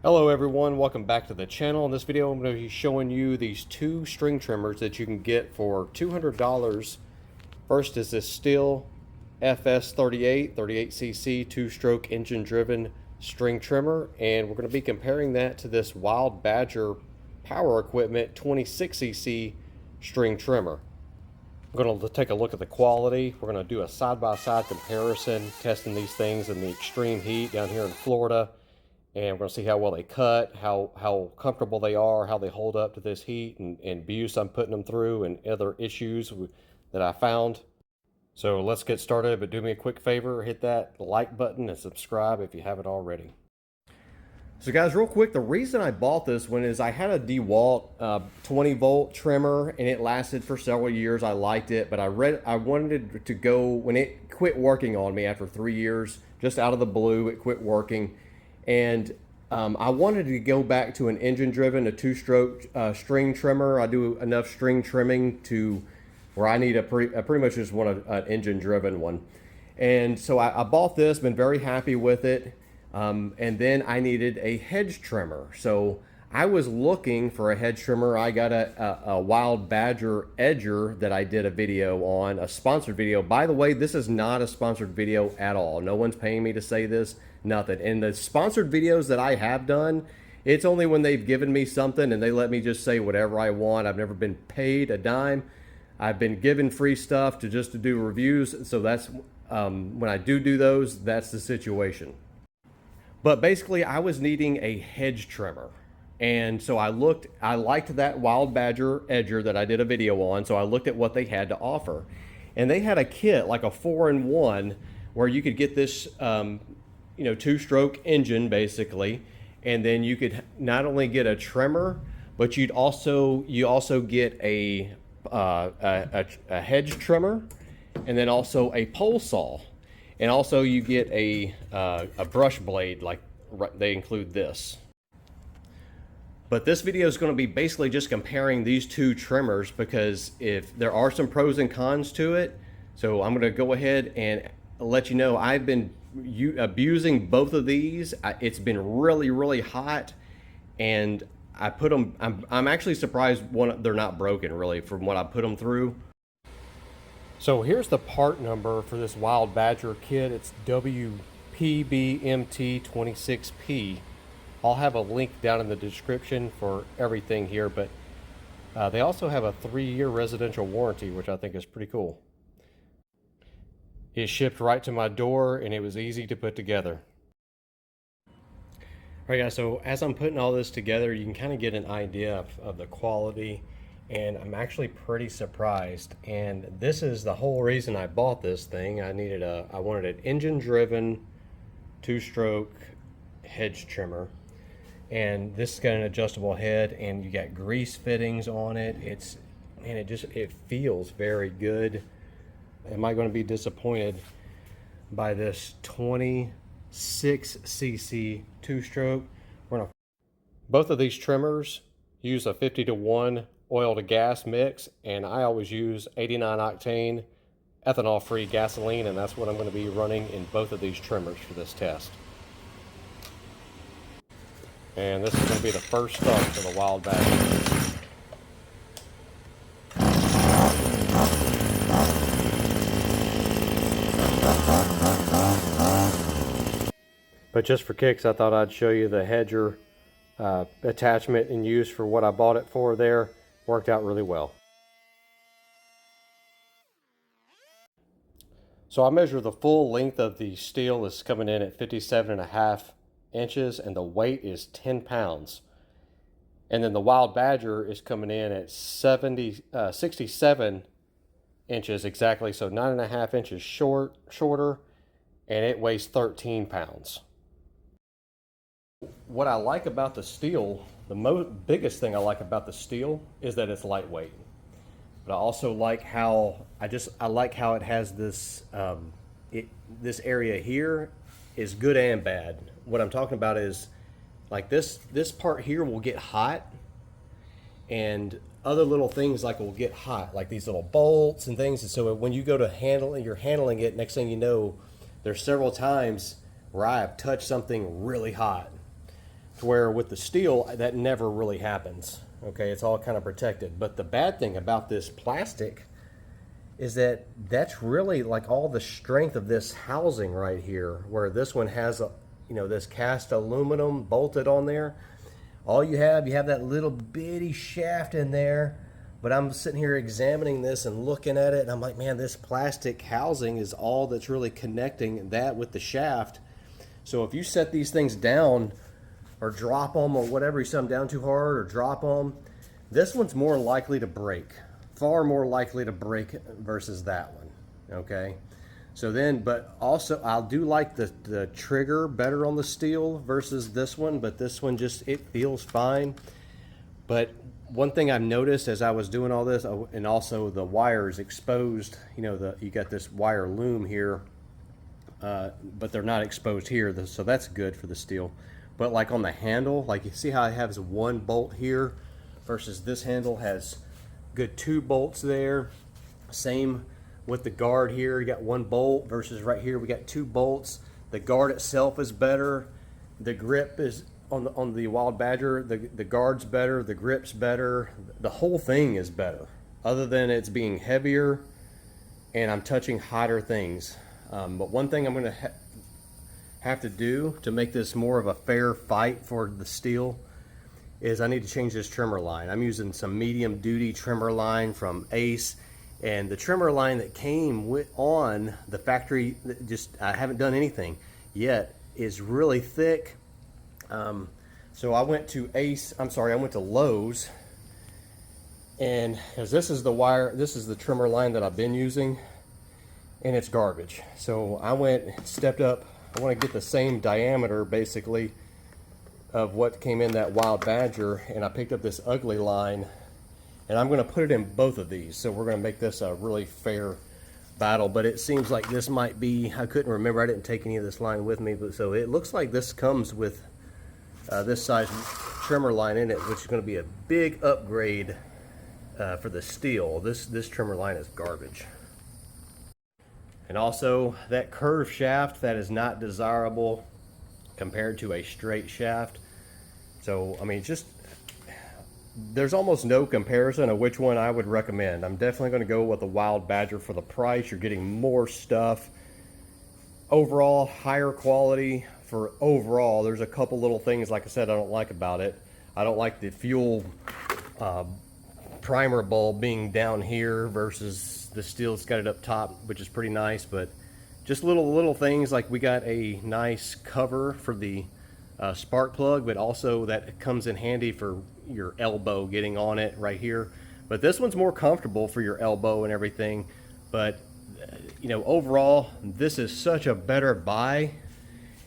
Hello everyone, welcome back to the channel. In this video I'm going to be showing you these two string trimmers that you can get for $200. First is this Stihl FS38 38cc two-stroke engine driven string trimmer, and we're going to be comparing that to this Wild Badger Power Equipment 26cc string trimmer. I'm going to take a look at the quality. We're going to do a side-by-side comparison, testing these things in the extreme heat down here in Florida. And we're going to see how well they cut, how comfortable they are, how they hold up to this heat and abuse I'm putting them through, and other issues that I found. So let's get started, but do me a quick favor, hit that like button and subscribe if you haven't already. So guys, real quick, the reason I bought this one is I had a DeWalt 20 volt trimmer and it lasted for several years. I liked it, but I wanted to go, when it quit working on me after 3 years, just out of the blue, it quit working. And I wanted to go back to an engine-driven, a two-stroke string trimmer. I do enough string trimming to where I need I pretty much just want an engine-driven one. And so I bought this, been very happy with it. And then I needed a hedge trimmer. So I was looking for a hedge trimmer. I got a Wild Badger edger that I did a video on, a sponsored video. By the way, this is not a sponsored video at all. No one's paying me to say this. Nothing. And the sponsored videos that I have done, it's only when they've given me something and they let me just say whatever I want. I've never been paid a dime. I've been given free stuff to do reviews. So that's when I do those, that's the situation. But basically I was needing a hedge trimmer. And so I liked that Wild Badger edger that I did a video on. So I looked at what they had to offer. And they had a kit, like a 4-in-1, where you could get this two-stroke engine basically, and then you could not only get a trimmer, but you also get a hedge trimmer, and then also a pole saw, and also you get a brush blade. Like they include this. But this video is going to be basically just comparing these two trimmers, because if there are some pros and cons to it, so I'm going to go ahead and let you know I've been abusing both of these. It's been really hot, and I put them, I'm actually surprised they're not broken really from what I put them through. So here's the part number for this Wild Badger kit. It's WPBMT26P. I'll have a link down in the description for everything here, but they also have a 3-year residential warranty, which I think is pretty cool. It shipped right to my door and it was easy to put together. Alright guys, so as I'm putting all this together, you can kind of get an idea of the quality, and I'm actually pretty surprised. And this is the whole reason I bought this thing. I wanted an engine-driven two-stroke hedge trimmer. And this has got an adjustable head, and you got grease fittings on it. It feels very good. Am I going to be disappointed by this 26cc two-stroke? Both of these trimmers use a 50-to-1 oil to gas mix, and I always use 89 octane ethanol-free gasoline, and that's what I'm going to be running in both of these trimmers for this test. And this is going to be the first start for the Wild Badger. But just for kicks, I thought I'd show you the hedger attachment in use for what I bought it for there. Worked out really well. So I measure the full length of the Stihl is coming in at 57.5 inches, and the weight is 10 pounds. And then the Wild Badger is coming in at 67 inches exactly, so 9.5 inches shorter, and it weighs 13 pounds. What I like about the Stihl, the biggest thing I like about the Stihl is that it's lightweight. But I also like how I like how it has this this area here is good and bad. What I'm talking about is like this part here will get hot, and other little things like will get hot, like these little bolts and things. And so when you go to you're handling it, next thing you know, there's several times where I have touched something really hot. To where with the steel, that never really happens. Okay, it's all kind of protected. But the bad thing about this plastic is that that's really like all the strength of this housing right here, where this one has a, you know, this cast aluminum bolted on there. All you have that little bitty shaft in there. But I'm sitting here examining this and looking at it, and I'm like, man, this plastic housing is all that's really connecting that with the shaft. So if you set these things down or drop them or whatever, you set them down too hard or drop them, this one's more likely to break. Far more likely to break versus that one, okay? So then, but also I do like the trigger better on the steel versus this one, but this one just, it feels fine. But one thing I've noticed as I was doing all this, and also the wires exposed, you know, you got this wire loom here, but they're not exposed here, so that's good for the steel. But like on the handle, like you see how it has one bolt here versus this handle has good 2 bolts there. Same with the guard here, you got 1 bolt versus right here we got 2 bolts. The guard itself is better. The grip is on the Wild Badger, the guard's better, the grip's better, the whole thing is better, other than it's being heavier and I'm touching hotter things. But one thing I'm gonna have to do to make this more of a fair fight for the steel is I need to change this trimmer line. I'm using some medium duty trimmer line from Ace, and the trimmer line that came on the factory, just I haven't done anything yet, is really thick. So I went to I went to Lowe's, and because this is the wire, this is the trimmer line that I've been using, and it's garbage. So I stepped up. I want to get the same diameter basically of what came in that Wild Badger, and I picked up this ugly line, and I'm going to put it in both of these. So we're going to make this a really fair battle. But it seems like this might be, I couldn't remember, I didn't take any of this line with me, but so it looks like this comes with this size trimmer line in it, which is going to be a big upgrade for the steel. This trimmer line is garbage. And also that curved shaft, that is not desirable compared to a straight shaft. So I mean, just there's almost no comparison of which one I would recommend. I'm definitely going to go with the Wild Badger for the price. You're getting more stuff. Overall, higher quality for overall. There's a couple little things, like I said, I don't like about it. I don't like the fuel primer bulb being down here versus the steel that's got it up top, which is pretty nice. But just little things, like we got a nice cover for the spark plug, but also that comes in handy for your elbow getting on it right here. But this one's more comfortable for your elbow and everything. But you know, overall, this is such a better buy,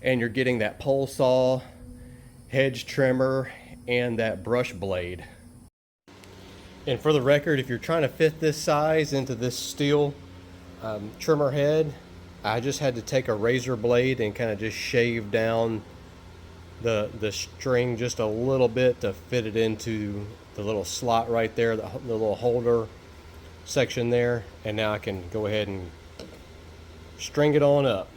and you're getting that pole saw, hedge trimmer, and that brush blade. And for the record, if you're trying to fit this size into this steel trimmer head, I just had to take a razor blade and kind of just shave down the string just a little bit to fit it into the little slot right there, the little holder section there. And now I can go ahead and string it on up.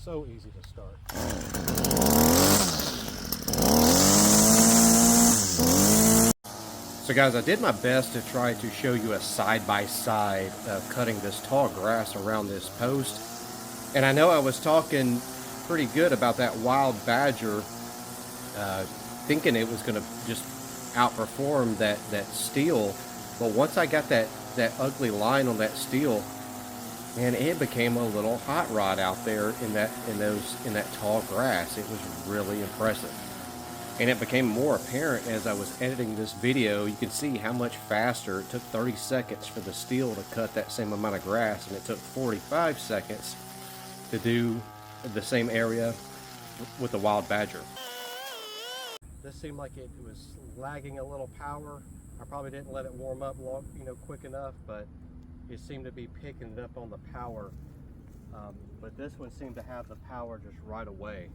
So easy to start. So guys, I did my best to try to show you a side-by-side of cutting this tall grass around this post. And I know I was talking pretty good about that Wild Badger, thinking it was going to just outperform that steel. But once I got that ugly line on that steel, man, it became a little hot rod out there in that tall grass. It was really impressive. And it became more apparent as I was editing this video. You can see how much faster it took. 30 seconds for the steel to cut that same amount of grass, and it took 45 seconds to do the same area with the Wild Badger. This seemed like it was lagging a little power. I probably didn't let it warm up quick enough, but it seemed to be picking it up on the power. But this one seemed to have the power just right away.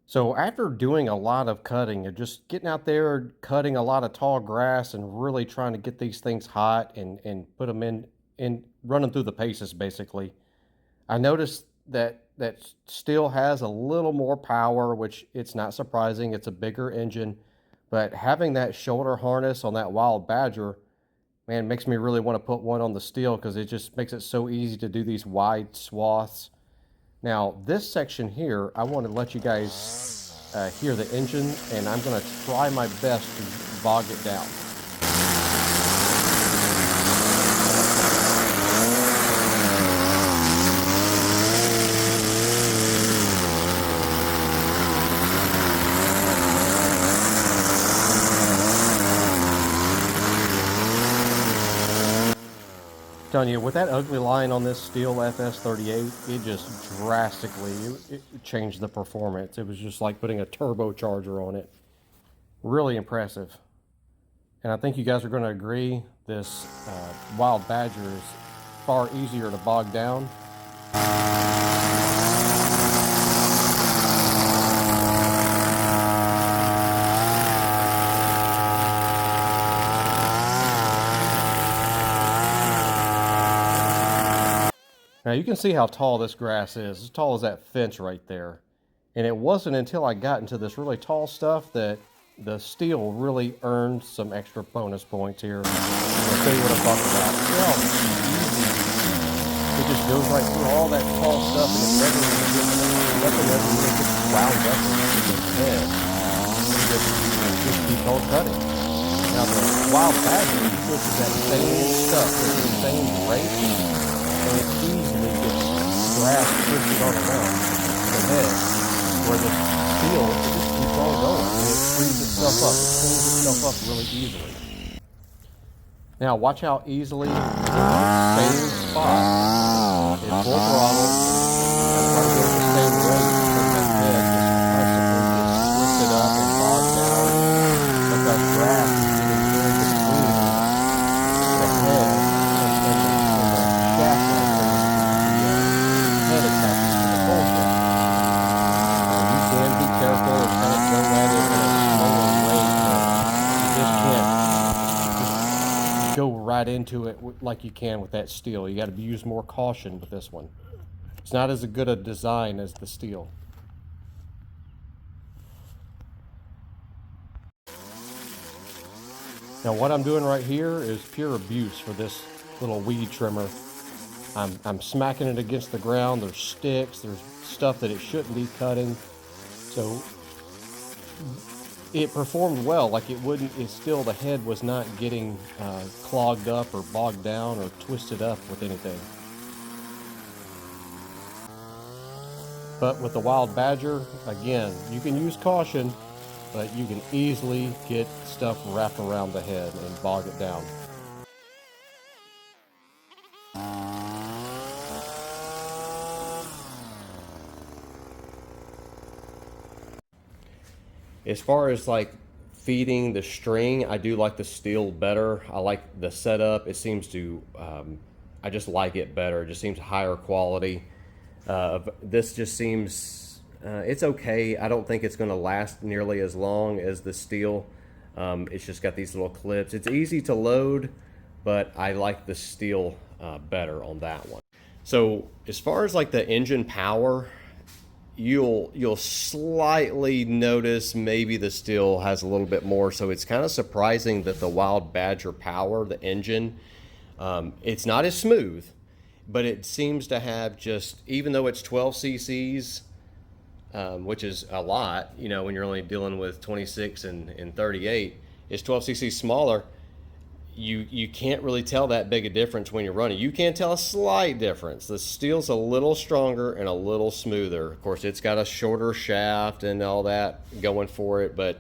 So after doing a lot of cutting and just getting out there, cutting a lot of tall grass and really trying to get these things hot and put them in run them through the paces basically, I noticed that Stihl has a little more power, which it's not surprising. It's a bigger engine, but having that shoulder harness on that Wild Badger, man, makes me really want to put one on the Stihl because it just makes it so easy to do these wide swaths. Now, this section here, I want to let you guys hear the engine, and I'm going to try my best to bog it down. Telling you, with that ugly line on this Stihl FS38, it just drastically it changed the performance. It was just like putting a turbocharger on it. Really impressive. And I think you guys are going to agree, this Wild Badger is far easier to bog down. Now you can see how tall this grass is, as tall as that fence right there. And it wasn't until I got into this really tall stuff that the Stihl really earned some extra bonus points here. I'll show you what I'm talking about. See how easy it just goes right through all that tall stuff, and it never really gets wound up into the head. It just keeps on cutting. Now the Wild Badger pushes that same stuff with the same rate, and it easily gets grass twisted all around the head, where the Stihl just keeps on going, and it frees itself up. It cleans itself up really easily. Now watch how easily the same spot is full throttle, and try to go at the same rate, because that head just constantly gets twisted up and bogged down, because grass is getting in between the head and the shaft right there. The head attaches to the bolster. You can be careful and kind of go at it at a slower rate, but you just can't go right into it like you can with that Stihl. You got to use more caution with this one. It's not as good a design as the Stihl. Now what I'm doing right here is pure abuse for this little weed trimmer. I'm smacking it against the ground. There's sticks, there's stuff that it shouldn't be cutting. So it performed well, like it wouldn't, it's still, the head was not getting clogged up or bogged down or twisted up with anything. But with the Wild Badger, again, you can use caution, but you can easily get stuff wrapped around the head and bog it down. As far as like feeding the string, I do like the Stihl better. I like the setup. It seems to, I just like it better. It just seems higher quality. This just seems, it's okay. I don't think it's going to last nearly as long as the Stihl. It's just got these little clips. It's easy to load, but I like the Stihl better on that one. So as far as like the engine power, you'll slightly notice maybe the Stihl has a little bit more. So it's kind of surprising that the Wild Badger power, the engine, it's not as smooth, but it seems to have just, even though it's 12 cc's, which is a lot, you know, when you're only dealing with 26 and 38, it's 12 cc's smaller. You can't really tell that big a difference when you're running. You can tell a slight difference. The Stihl's a little stronger and a little smoother. Of course, it's got a shorter shaft and all that going for it, but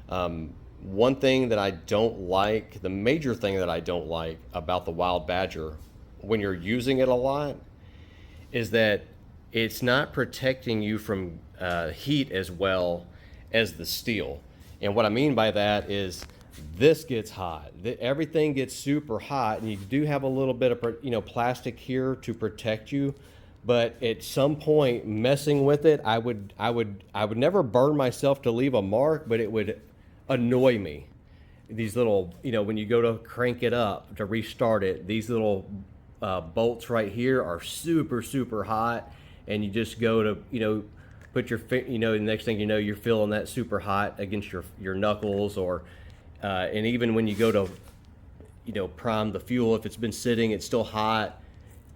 one thing that I don't like, the major thing that I don't like about the Wild Badger when you're using it a lot, is that it's not protecting you from heat as well as the Stihl. And what I mean by that is this gets hot. Everything gets super hot, and you do have a little bit of, you know, plastic here to protect you. But at some point, messing with it, I would never burn myself to leave a mark, but it would annoy me. These little, you know, when you go to crank it up to restart it, these little bolts right here are super hot, and you just go to, you know, put your, you know, the next thing you know, you're feeling that super hot against your knuckles, or and even when you go to, you know, prime the fuel, if it's been sitting, it's still hot,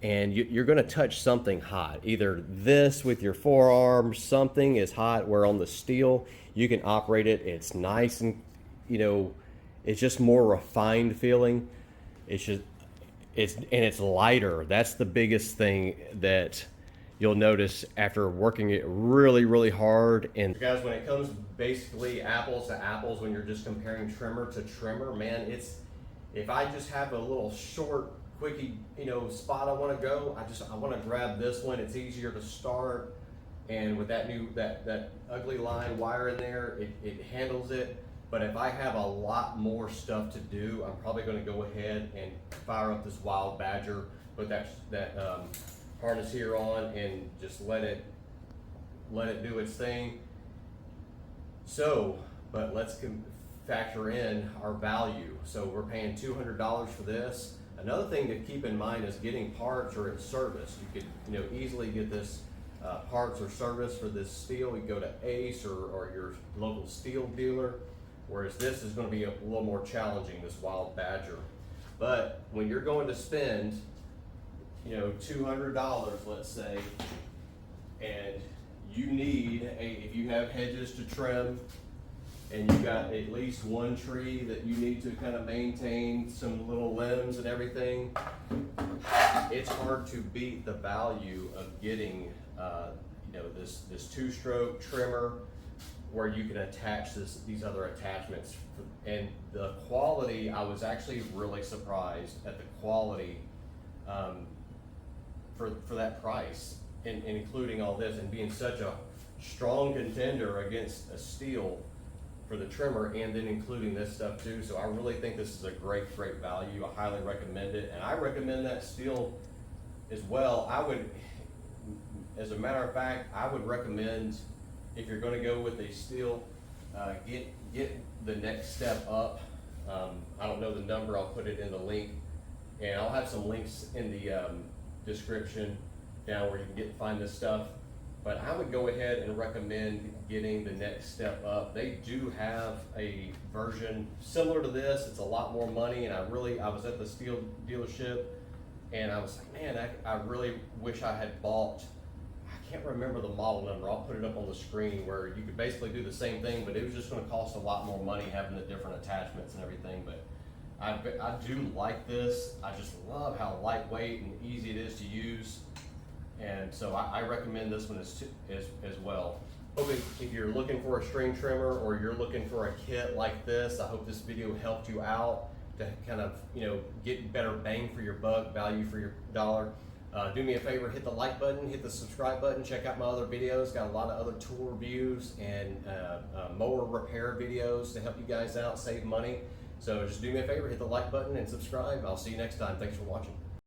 and you're going to touch something hot. Either this with your forearm, something is hot, where on the Stihl you can operate it. It's nice, and you know, it's just more refined feeling. It's just, it's lighter. That's the biggest thing that you'll notice after working it really hard. And guys, when it comes basically apples to apples, when you're just comparing trimmer to trimmer, man, it's, if I just have a little short, quickie, you know, spot I want to go, I want to grab this one. It's easier to start, and with that new, that ugly line wire in there, it handles it. But if I have a lot more stuff to do, I'm probably going to go ahead and fire up this Wild Badger, put that harness here on, and just let it do its thing. So, but let's factor in our value. So we're paying $200 for this. Another thing to keep in mind is getting parts or its service. You could, you know, easily get this parts or service for this Stihl. You go to Ace or your local Stihl dealer. Whereas this is going to be a little more challenging, this Wild Badger. But when you're going to spend, you know, $200, let's say, and you need if you have hedges to trim, and you got at least one tree that you need to kind of maintain, some little limbs and everything, it's hard to beat the value of getting, you know, this two-stroke trimmer, where you can attach these other attachments. And the quality, I was actually really surprised at the quality for that price, and including all this, and being such a strong contender against a Stihl for the trimmer, and then including this stuff too. So I really think this is a great value. I highly recommend it, and I recommend that Stihl as well. I would, as a matter of fact, I would recommend, if you're going to go with a Stihl, get the next step up. I don't know the number. I'll put it in the link, and I'll have some links in the description down where you can find this stuff. But I would go ahead and recommend getting the next step up. They do have a version similar to this. It's a lot more money, and I was at the Stihl dealership, and I was like, man, I really wish I had bought, I can't remember the model number. I'll put it up on the screen, where you could basically do the same thing, but it was just going to cost a lot more money having the different attachments and everything. But I do like this. I just love how lightweight and easy it is to use, and so I recommend this one as well. If you're looking for a string trimmer, or you're looking for a kit like this, I hope this video helped you out to kind of, you know, get better bang for your buck, value for your dollar. Do me a favor, hit the like button, hit the subscribe button, check out my other videos. Got a lot of other tool reviews and mower repair videos to help you guys out, save money. So just do me a favor, hit the like button and subscribe. I'll see you next time. Thanks for watching.